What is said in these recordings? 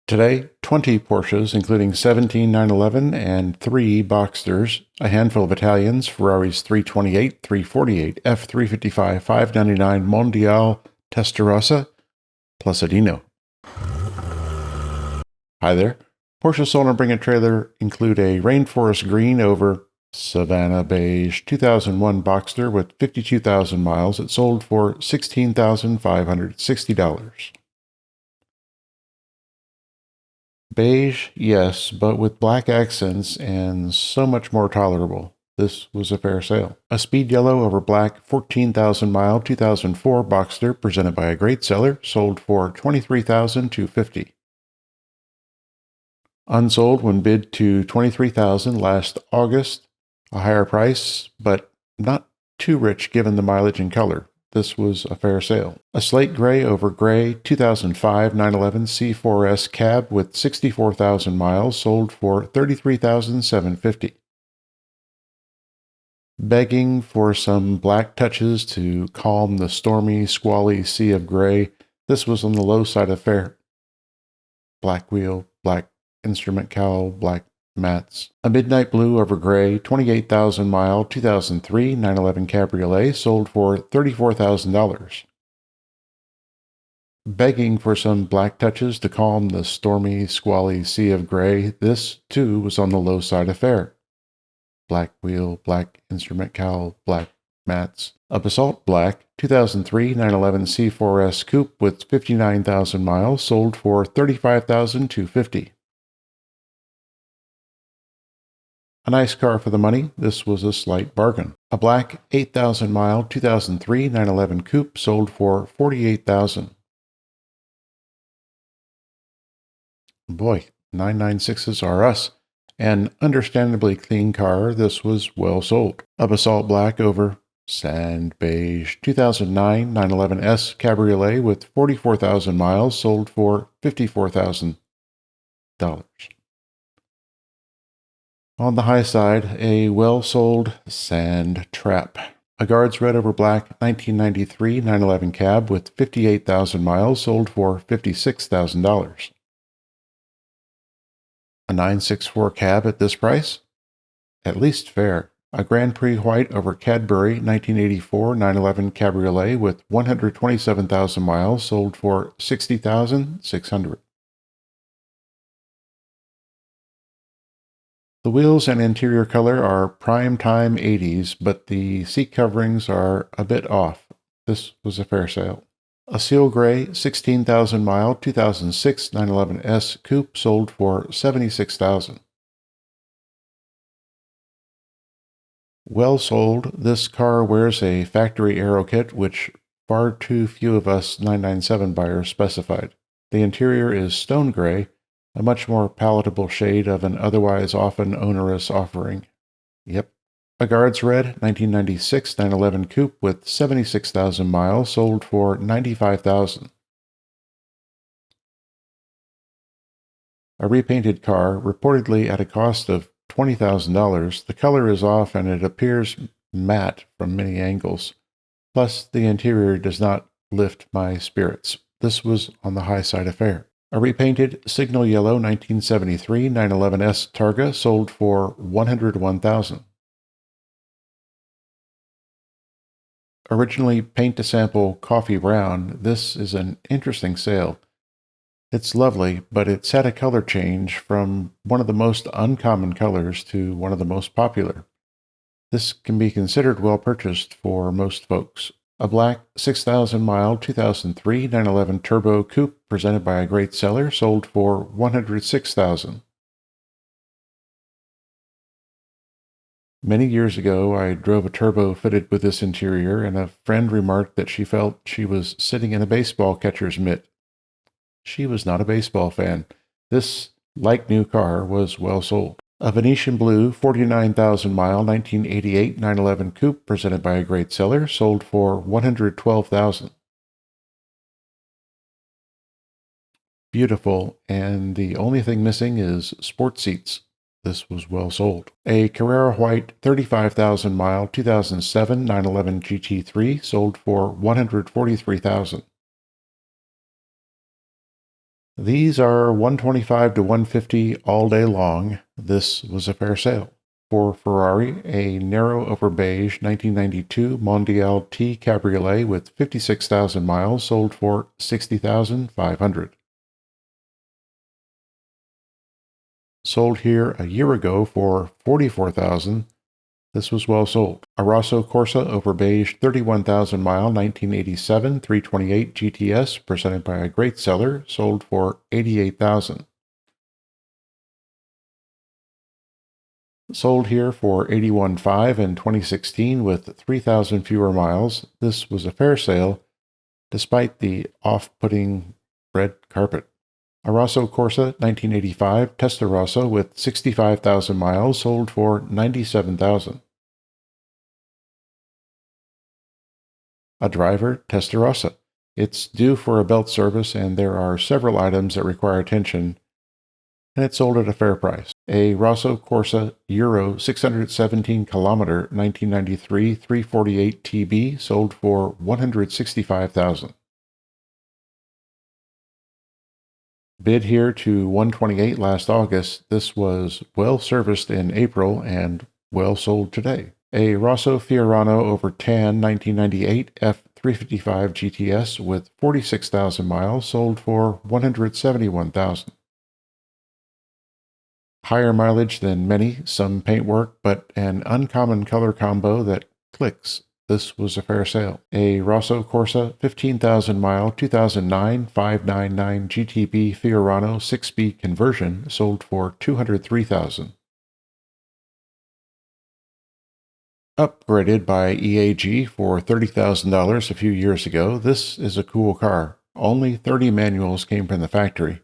Today, 20 Porsches, including 17 911 and 3 Boxsters, a handful of Italians, Ferraris 328, 348, F355, 599, Mondial, Testarossa, plus a Dino. Hi there. Porsche Sold and Bring a Trailer include a rainforest green over Savannah Beige 2001 Boxster with 52,000 miles. It sold for $16,560. Beige, yes, but with black accents and so much more tolerable. This was a fair sale. A speed yellow over black 14,000 mile 2004 Boxster presented by a great seller sold for $23,250. Unsold when bid to $23,000 last August. A higher price, but not too rich given the mileage and color. This was a fair sale. A slate gray over gray 2005 911 C4S Cab with 64,000 miles sold for $33,750. Begging for some black touches to calm the stormy, squally sea of gray. This was on the low side of fair. Black wheel, black instrument cowl, black mats. A midnight blue over gray 28,000 mile 2003 911 Cabriolet sold for $34,000. Begging for some black touches to calm the stormy, squally sea of gray. This, too, was on the low side of fair. Black wheel, black instrument cowl, black mats. A Basalt black 2003 911 C4S Coupe with 59,000 miles sold for $35,250. A nice car for the money. This was a slight bargain. A black 8,000 mile 2003 911 Coupe sold for $48,000. Boy, 996s are us. An understandably clean car. This was well sold. A Basalt black over sand beige 2009 911S Cabriolet with 44,000 miles sold for $54,000. On the high side, a well-sold sand trap. A Guards red over black 1993 911 Cab with 58,000 miles sold for $56,000. A 964 Cab at this price? At least fair. A Grand Prix white over Cadbury 1984 911 Cabriolet with 127,000 miles sold for $60,600. The wheels and interior color are prime time 80s, but the seat coverings are a bit off. This was a fair sale. A seal gray 16,000 mile 2006 911S Coupe sold for $76,000. Well sold, this car wears a factory aero kit, which far too few of us 997 buyers specified. The interior is stone gray, a much more palatable shade of an otherwise often onerous offering. Yep. A Guards red 1996 911 Coupe with 76,000 miles sold for $95,000. A repainted car, reportedly at a cost of $20,000. The color is off and it appears matte from many angles. Plus, the interior does not lift my spirits. This was on the high side of fair. A repainted signal yellow 1973 911S Targa sold for $101,000. Originally paint to sample coffee brown, this is an interesting sale. It's lovely, but it's had a color change from one of the most uncommon colors to one of the most popular. This can be considered well purchased for most folks. A black 6,000 mile 2003 911 Turbo Coupe presented by a great seller sold for $106,000. Many years ago, I drove a Turbo fitted with this interior, and a friend remarked that she felt she was sitting in a baseball catcher's mitt. She was not a baseball fan. This like-new car was well sold. A Venetian blue 49,000 mile 1988 911 Coupe presented by a great seller sold for $112,000. Beautiful, and the only thing missing is sport seats. This was well sold. A Carrera white 35,000 mile 2007 911 GT3 sold for $143,000. These are 125 to 150 all day long. This was a fair sale. For Ferrari, a narrow over beige 1992 Mondial T Cabriolet with 56,000 miles sold for $60,500. Sold here a year ago for $44,000. This was well sold. A Rosso Corsa over beige 31,000 mile 1987 328 GTS presented by a great seller sold for $88,000. Sold here for $81,500 in 2016 with 3,000 fewer miles. This was a fair sale despite the off-putting red carpet. A Rosso Corsa 1985 Testarossa with 65,000 miles sold for $97,000. A driver Testarossa. It's due for a belt service and there are several items that require attention, and it's sold at a fair price. A Rosso Corsa Euro 617 kilometer 1993 348 TB sold for $165,000. Bid here to $128 last August. This was well serviced in April and well sold today. A Rosso Fiorano over tan 1998 F355 GTS with 46,000 miles sold for $171,000. Higher mileage than many, some paintwork, but an uncommon color combo that clicks. This was a fair sale. A Rosso Corsa 15,000 mile 2009 599 GTB Fiorano 6-speed conversion sold for $203,000. Upgraded by EAG for $30,000 a few years ago, this is a cool car. Only 30 manuals came from the factory.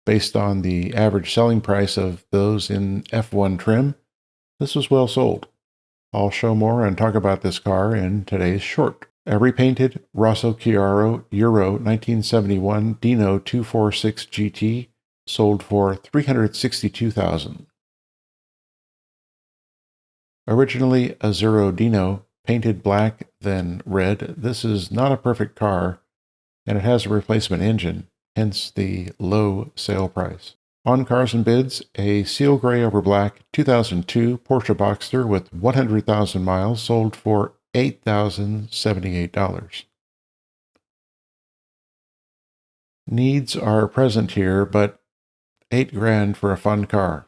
Based on the average selling price of those in F1 trim, this was well sold. I'll show more and talk about this car in today's short. A repainted Rosso Chiaro Euro 1971 Dino 246 GT sold for $362,000. Originally a Zero Dino, painted black, then red, this is not a perfect car, and it has a replacement engine, hence the low sale price. On cars and bids, a seal gray over black 2002 Porsche Boxster with 100,000 miles sold for $8,078. Needs are present here, but $8,000 for a fun car.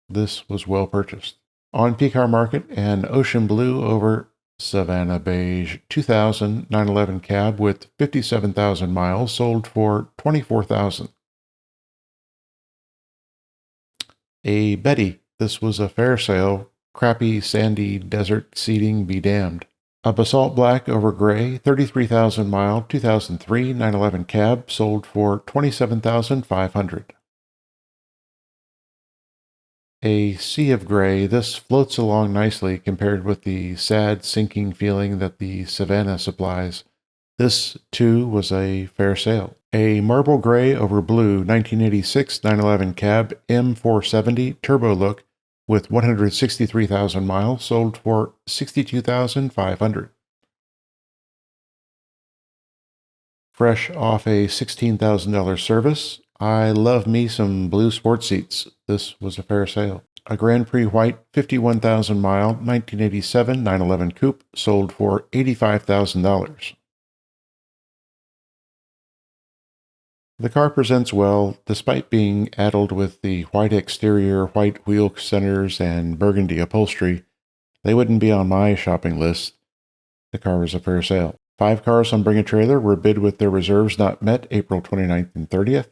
This was well purchased. On PCarMarket, an ocean blue over Savannah Beige 2000 911 Cab with 57,000 miles sold for $24,000. A Betty. This was a fair sale. Crappy, sandy desert seating be damned. A Basalt black over gray 33,000 mile 2003 911 Cab sold for $27,500. A sea of gray. This floats along nicely compared with the sad sinking feeling that the savannah supplies. This, too, was a fair sale. A marble gray over blue 1986 911 Cab M470 Turbo Look with 163,000 miles sold for $62,500. Fresh off a $16,000 service, I love me some blue sports seats. This was a fair sale. A Grand Prix White 51,000 mile 1987 911 Coupe sold for $85,000. The car presents well, despite being addled with the white exterior, white wheel centers, and burgundy upholstery. They wouldn't be on my shopping list. The car is a fair sale. 5 cars on Bring a Trailer were bid with their reserves not met April 29th and 30th.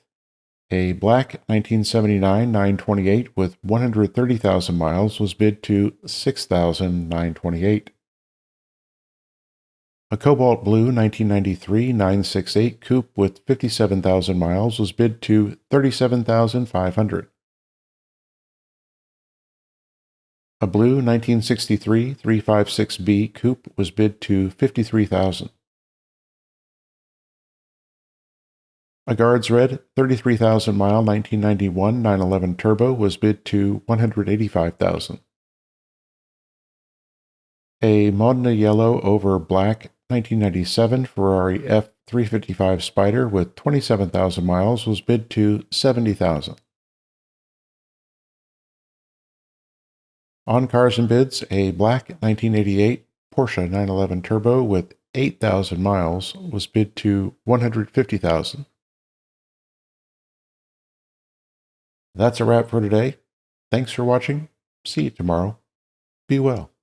A black 1979 928 with 130,000 miles was bid to $6,928. A cobalt blue 1993 968 Coupe with 57,000 miles was bid to $37,500. A blue 1963 356B Coupe was bid to $53,000. A Guards Red 33,000 mile 1991 911 Turbo was bid to $185,000. A Modena Yellow over Black 1997 Ferrari 355 Spider with 27,000 miles was bid to 70,000. On Cars and Bids, a black 1988 Porsche 911 Turbo with 8,000 miles was bid to 150,000. That's a wrap for today. Thanks for watching. See you tomorrow. Be well.